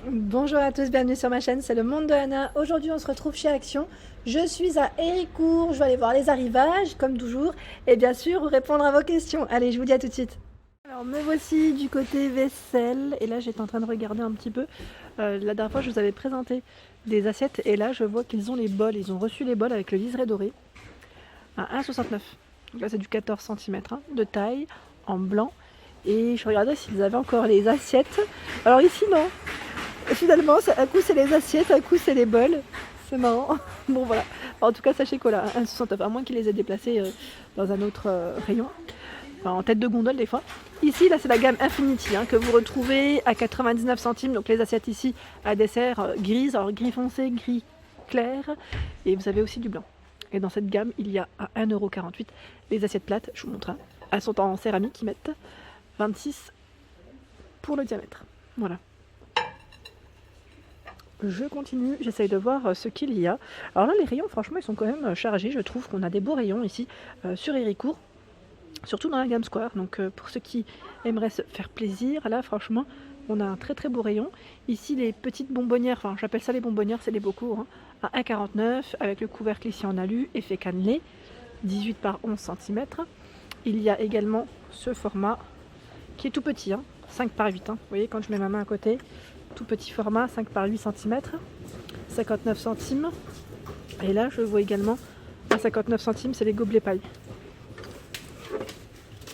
Bonjour à tous, bienvenue sur ma chaîne, c'est le monde de Anna. Aujourd'hui on se retrouve chez Action. Je suis à Héricourt, je vais aller voir les arrivages comme toujours et bien sûr répondre à vos questions. Allez, je vous dis à tout de suite. Alors me voici du côté vaisselle et là j'étais en train de regarder un petit peu. La dernière fois je vous avais présenté des assiettes et là je vois qu'ils ont les bols, ils ont reçu les bols avec le liseré doré à 1,69 €. Donc là c'est du 14 cm de taille en blanc et je regardais s'ils avaient encore les assiettes. Alors ici non. Et finalement, un coup c'est les assiettes, un coup c'est les bols. C'est marrant. Bon voilà. En tout cas, sachez que là, 1,69 €, à moins qu'ils les aient déplacés dans un autre rayon. Enfin, en tête de gondole des fois. Ici, là, c'est la gamme Infinity que vous retrouvez à 99 centimes. Donc les assiettes ici à dessert grises, alors gris foncé, gris clair. Et vous avez aussi du blanc. Et dans cette gamme, il y a à 1,48 € les assiettes plates. Je vous montre. Elles sont en céramique, ils mettent 26 pour le diamètre. Voilà. Je continue, j'essaye de voir ce qu'il y a. Alors là, les rayons, franchement, ils sont quand même chargés. Je trouve qu'on a des beaux rayons ici sur Héricourt, surtout dans la gamme Square. Donc pour ceux qui aimeraient se faire plaisir, là, franchement, on a un très très beau rayon. Ici, les petites bonbonnières, enfin, j'appelle ça les bonbonnières, c'est les bocaux, à 1,49 € avec le couvercle ici en alu, effet cannelé, 18 par 11 cm. Il y a également ce format qui est tout petit, 5 par 8. Vous voyez, quand je mets ma main à côté, tout petit format, 5 par 8 cm, 59 centimes. Et là, je vois également à 59 centimes, c'est les gobelets paille.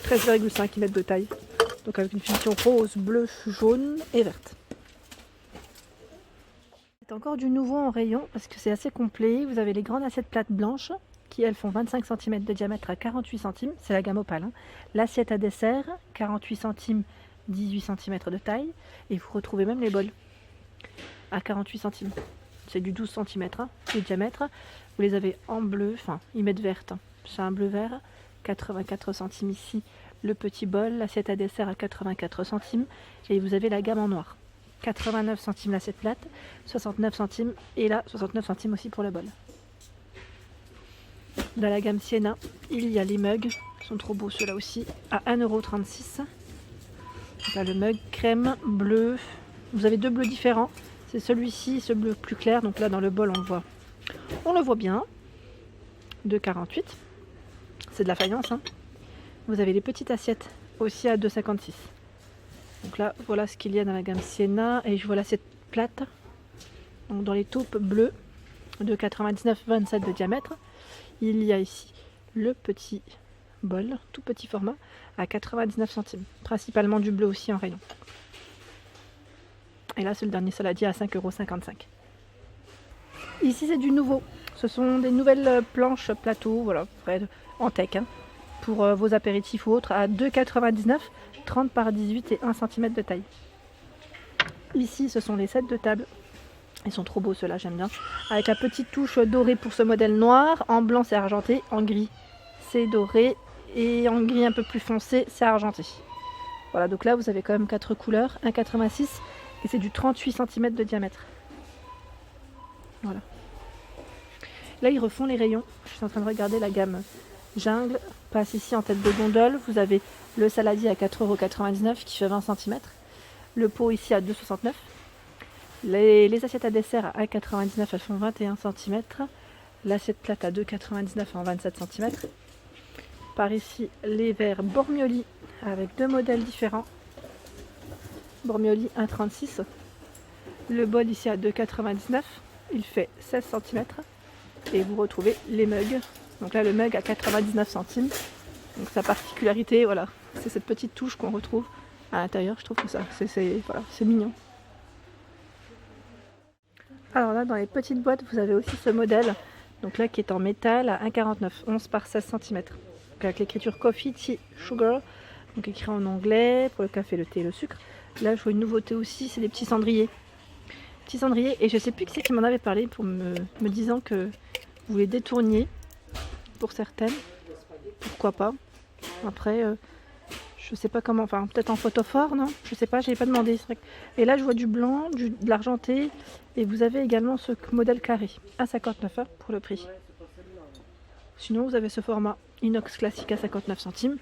13,5 mètres de taille. Donc avec une finition rose, bleue, jaune et verte. C'est encore du nouveau en rayon parce que c'est assez complet. Vous avez les grandes assiettes plates blanches qui elles font 25 cm de diamètre à 48 centimes. C'est la gamme opale. L'assiette à dessert, 48 centimes, 18 cm de taille. Et vous retrouvez même les bols à 48 centimes. C'est du 12 cm de diamètre. Vous les avez en bleu, enfin ils mettent verte. C'est un bleu vert, 84 centimes ici. Le petit bol, l'assiette à dessert à 84 centimes. Et vous avez la gamme en noir. 89 centimes l'assiette plate, 69 centimes et là 69 centimes aussi pour le bol. Dans la gamme Sienna, il y a les mugs, ils sont trop beaux ceux-là aussi, à 1,36 €. Là le mug crème, bleu, vous avez deux bleus différents, c'est celui-ci, ce bleu plus clair, donc là dans le bol on le voit bien, 2,48 €, c'est de la faïence. Vous avez les petites assiettes aussi à 2,56 €. Donc là voilà ce qu'il y a dans la gamme Sienna et je vois l'assiette plate, donc dans les taupes bleues de 99,27 de diamètre. Il y a ici le petit bol, tout petit format, à 99 centimes. Principalement du bleu aussi en rayon. Et là, c'est le dernier saladier à 5,55 €. Ici, c'est du nouveau. Ce sont des nouvelles planches plateau, voilà, en teck, pour vos apéritifs ou autres, à 2,99 €, 30 par 18 et 1 cm de taille. Ici, ce sont les sets de table. Ils sont trop beaux ceux-là, j'aime bien. Avec la petite touche dorée pour ce modèle noir. En blanc, c'est argenté. En gris, c'est doré. Et en gris un peu plus foncé, c'est argenté. Voilà, donc là, vous avez quand même 4 couleurs. 1,86 € et c'est du 38 cm de diamètre. Voilà. Là, ils refont les rayons. Je suis en train de regarder la gamme Jungle. Passe ici en tête de gondole. Vous avez le saladier à 4,99 € qui fait 20 cm. Le pot ici à 2,69 €. Les assiettes à dessert à 1,99 € elles font 21 cm. L'assiette plate à 2,99 € en 27 cm. Par ici, les verres Bormioli avec deux modèles différents. Bormioli 1,36 €. Le bol ici à 2,99 €. Il fait 16 cm. Et vous retrouvez les mugs. Donc là, le mug à 99 centimes. Donc sa particularité, voilà, c'est cette petite touche qu'on retrouve à l'intérieur. Je trouve que ça, voilà, c'est mignon. Alors là, dans les petites boîtes, vous avez aussi ce modèle, donc là qui est en métal à 1,49 €, 11 par 16 cm. Donc avec l'écriture Coffee, Tea, Sugar, donc écrit en anglais pour le café, le thé et le sucre. Là, je vois une nouveauté aussi, c'est des petits cendriers. Petits cendriers, et je sais plus qui c'est qui m'en avait parlé pour me disant que vous les détourniez pour certaines. Pourquoi pas. Après, je sais pas comment, enfin peut-être en photophore, non? Je sais pas, je n'ai pas demandé. Vrai que... Et là je vois du blanc, de l'argenté, et vous avez également ce modèle carré, à 59 € pour le prix. Sinon vous avez ce format inox classique à 59 centimes,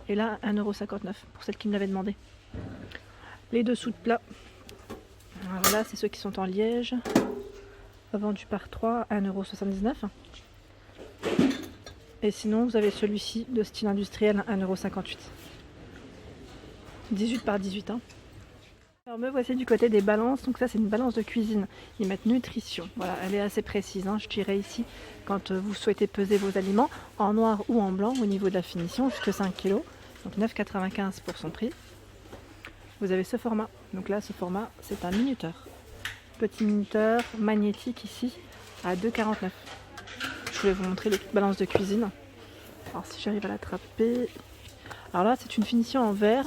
et là 1,59 € pour celle qui me l'avait demandé. Les dessous de plat, Alors là, c'est ceux qui sont en liège. Vendu par 3 à 1,79 €. Et sinon, vous avez celui-ci de style industriel à 1,58 €. 18 par 18. Hein. Alors me voici du côté des balances. Donc ça, c'est une balance de cuisine. Ils mettent nutrition. Voilà, elle est assez précise. Hein. Je dirais ici, quand vous souhaitez peser vos aliments, en noir ou en blanc, au niveau de la finition, jusqu'à 5 kg. Donc 9,95 € pour son prix. Vous avez ce format. Donc là, ce format, c'est un minuteur. Petit minuteur magnétique ici à 2,49 €. Je voulais vous montrer les petites balances de cuisine. Alors si j'arrive à l'attraper. Alors là, c'est une finition en verre.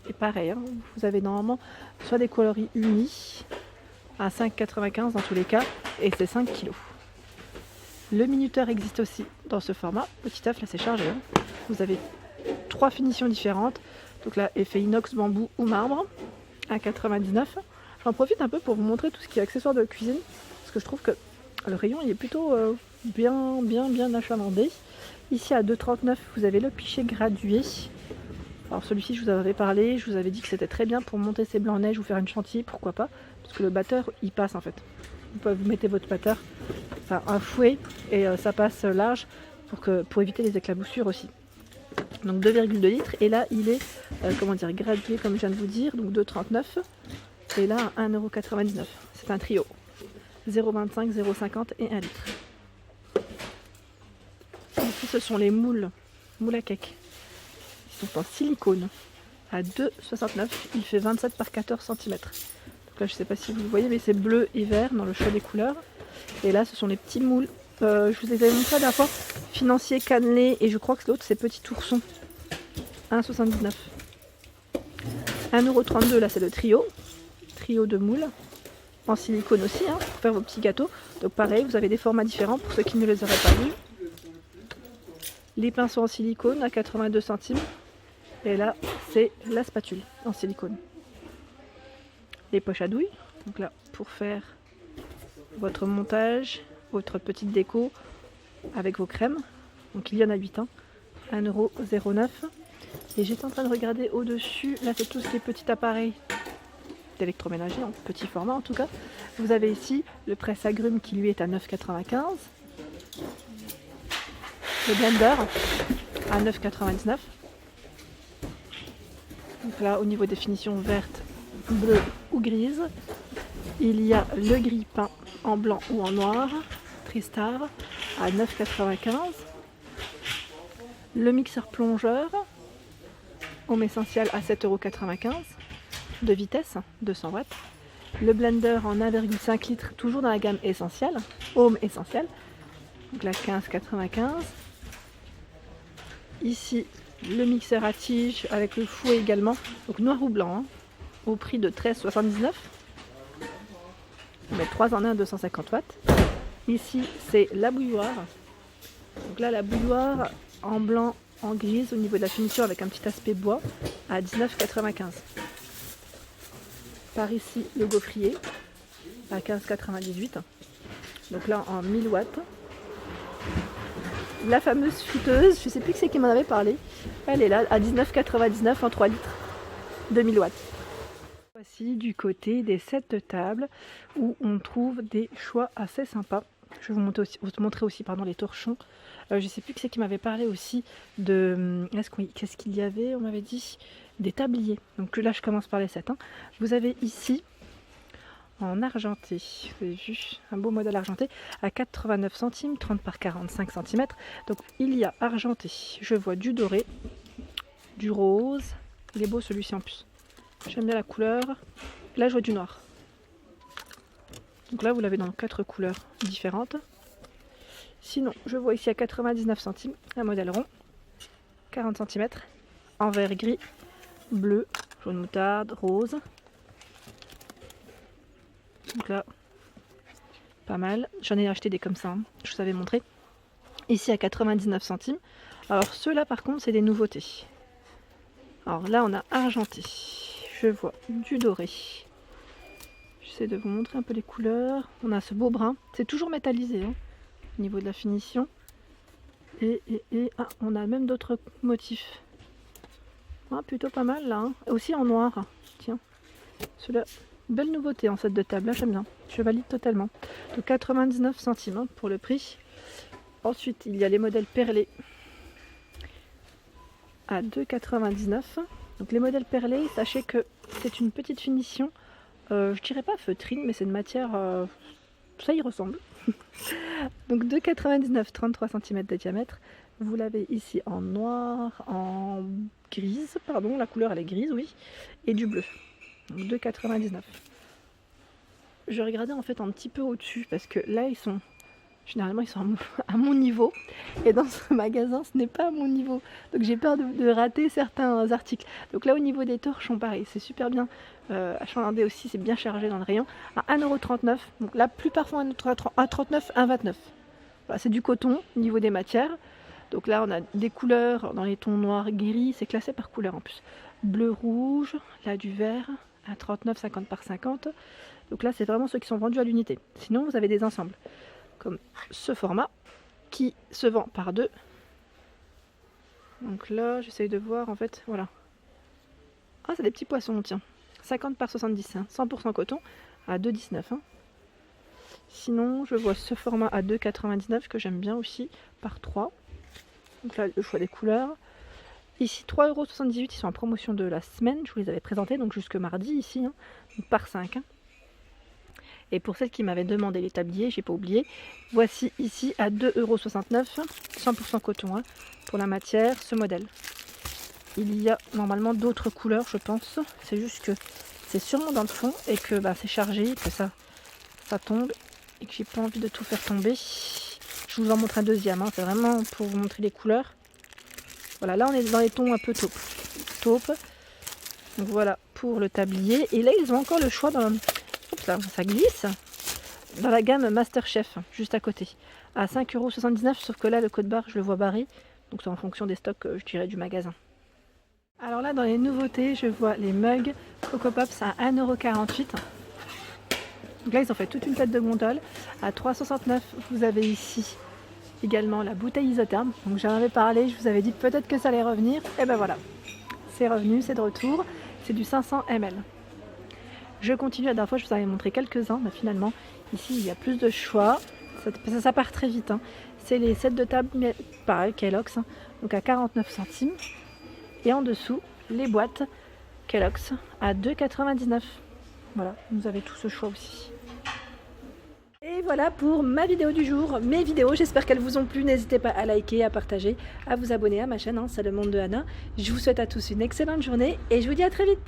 Et pareil, hein, vous avez normalement soit des coloris unis à 5,95 € dans tous les cas. Et c'est 5 kg. Le minuteur existe aussi dans ce format. Petit œuf, là c'est chargé. Hein. Vous avez 3 finitions différentes. Donc là, effet inox, bambou ou marbre à 99 €. J'en profite un peu pour vous montrer tout ce qui est accessoires de cuisine. Parce que je trouve que le rayon il est plutôt bien achalandé. Ici à 2,39 € vous avez le pichet gradué. Alors celui-ci je vous en avais parlé, je vous avais dit que c'était très bien pour monter ces blancs neige ou faire une chantilly, pourquoi pas. Parce que le batteur il passe en fait. Vous mettez votre batteur, enfin un fouet et ça passe large pour éviter les éclaboussures aussi. Donc 2,2 litres et là il est gradué comme je viens de vous dire, donc 2,39 €. Et là, 1,99 €. C'est un trio. 0,25, 0,50 et 1 litre. Ici, ce sont les moules à cake. Ils sont en silicone. À 2,69 €. Il fait 27 par 14 cm. Donc là, je ne sais pas si vous le voyez, mais c'est bleu et vert dans le choix des couleurs. Et là, ce sont les petits moules. Je vous les avais montré la dernière fois. Financier, cannelé. Et je crois que l'autre, c'est petit ourson. 1,79 €. 1,32 € là, c'est le trio. Trio de moules en silicone aussi hein, pour faire vos petits gâteaux. Donc pareil, vous avez des formats différents pour ceux qui ne les auraient pas vus. Les pinceaux en silicone à 82 centimes. Et là, c'est la spatule en silicone. Les poches à douille. Donc là, pour faire votre montage, votre petite déco avec vos crèmes. Donc il y en a 8. Hein. 1,09 €. Et j'étais en train de regarder au-dessus. Là, c'est tout ce qui est petit appareil d'électroménager, en petit format en tout cas. Vous avez ici le presse-agrumes qui lui est à 9,95 €. Le blender à 9,99 €. Donc là, au niveau des finitions vertes, bleues ou grises, il y a le grille-pain en blanc ou en noir, Tristar à 9,95 €. Le mixeur plongeur, Home Essential à 7,95 € de vitesse, 200 watts. Le blender en 1,5 litres, toujours dans la gamme essentielle, Home Essential, donc là 15,95 €. Ici, le mixeur à tige avec le fouet également, donc noir ou blanc, hein, au prix de 13,79 €. On met 3 en 1, 250 watts. Ici, c'est la bouilloire. Donc là, la bouilloire en blanc, en grise, au niveau de la finition avec un petit aspect bois, à 19,95 €. Par ici, le gaufrier à 15,98 €. Donc là, en 1000 watts. La fameuse friteuse, je ne sais plus qui c'est qui m'en avait parlé. Elle est là, à 19,99 € en 3 litres. 2000 watts. Voici du côté des sets de table où on trouve des choix assez sympas. Je vais vous montrer aussi les torchons. Je ne sais plus qui c'est qui m'avait parlé aussi de... Qu'est-ce qu'il y avait? On m'avait dit des tabliers. Donc là, je commence par les sets. Hein. Vous avez ici, en argenté, vous avez vu, un beau modèle argenté, à 89 centimes, 30 par 45 cm. Donc il y a argenté, je vois du doré, du rose. Il est beau celui-ci en plus. J'aime bien la couleur. Là, je vois du noir. Donc là, vous l'avez dans 4 couleurs différentes. Sinon, je vois ici à 99 centimes, un modèle rond, 40 cm, en vert gris, bleu, jaune moutarde, rose. Donc là, pas mal. J'en ai acheté des comme ça, hein, je vous avais montré. Ici à 99 centimes. Alors ceux-là, par contre, c'est des nouveautés. Alors là, on a argenté. Je vois du doré. J'essaie de vous montrer un peu les couleurs. On a ce beau brun. C'est toujours métallisé hein, au niveau de la finition. Et on a même d'autres motifs. Ah, plutôt pas mal là. Hein. Aussi en noir. Tiens, celui-là, Belle nouveauté en set de table, là j'aime bien, je valide totalement. De 99 centimes pour le prix. Ensuite il y a les modèles perlés à 2,99 €. Donc les modèles perlés, sachez que c'est une petite finition, je dirais pas feutrine, mais c'est une matière, ça y ressemble. Donc 2,99 €, 33 cm de diamètre. Vous l'avez ici en noir, en grise, pardon, la couleur elle est grise, oui, et du bleu. Donc 2,99 €. Je regardais en fait un petit peu au-dessus parce que là généralement ils sont à mon niveau, et dans ce magasin ce n'est pas à mon niveau, donc j'ai peur de rater certains articles. Donc là au niveau des torchons pareil, c'est super bien achalandé aussi, c'est bien chargé dans le rayon, à 1,39 €. Donc la plupart font 1,39 €, 1,29 €. Voilà, c'est du coton au niveau des matières. Donc là on a des couleurs dans les tons noirs, gris, c'est classé par couleur en plus. Bleu, rouge, là du vert, à 39, 50 par 50. Donc là c'est vraiment ceux qui sont vendus à l'unité. Sinon vous avez des ensembles comme ce format qui se vend par 2. Donc là j'essaye de voir en fait, voilà. Ah, c'est des petits poissons, tiens. 50 par 70, hein, 100% coton à 2,19 €. Hein. Sinon je vois ce format à 2,99 € que j'aime bien aussi, par 3. Donc là le choix des couleurs. Ici 3,78 €, ils sont en promotion de la semaine, je vous les avais présentés, donc jusque mardi ici, hein, donc par 5. Hein. Et pour celles qui m'avaient demandé les tabliers, j'ai pas oublié, voici ici à 2,69 €, 100% coton hein, pour la matière, ce modèle. Il y a normalement d'autres couleurs je pense, c'est juste que c'est sûrement dans le fond et que bah, c'est chargé, que ça tombe et que j'ai pas envie de tout faire tomber. Je vous en montre un deuxième, hein, c'est vraiment pour vous montrer les couleurs. Voilà, là on est dans les tons un peu taupe. Donc voilà pour le tablier. Et là ils ont encore le choix dans oups, là, ça glisse. Dans la gamme Masterchef, juste à côté. À 5,79 €, sauf que là le code barre je le vois barré. Donc c'est en fonction des stocks, je dirais, du magasin. Alors là dans les nouveautés, je vois les mugs Coco Pops à 1,48 €. Donc là ils ont fait toute une tête de gondole. À 3,69 €, vous avez ici également la bouteille isotherme. Donc j'en avais parlé, je vous avais dit peut-être que ça allait revenir. Et ben voilà, c'est revenu, c'est de retour. C'est du 500 ml. Je continue, la dernière fois je vous avais montré quelques-uns, mais finalement ici il y a plus de choix. Ça part très vite. Hein. C'est les sets de table, mais pareil, Kellogg's, hein, donc à 49 centimes. Et en dessous, les boîtes Kellogg's à 2,99 €. Voilà, vous avez tout ce choix aussi. Et voilà pour ma vidéo du jour, mes vidéos, j'espère qu'elles vous ont plu, n'hésitez pas à liker, à partager, à vous abonner à ma chaîne, hein, c'est le monde de Anna. Je vous souhaite à tous une excellente journée et je vous dis à très vite.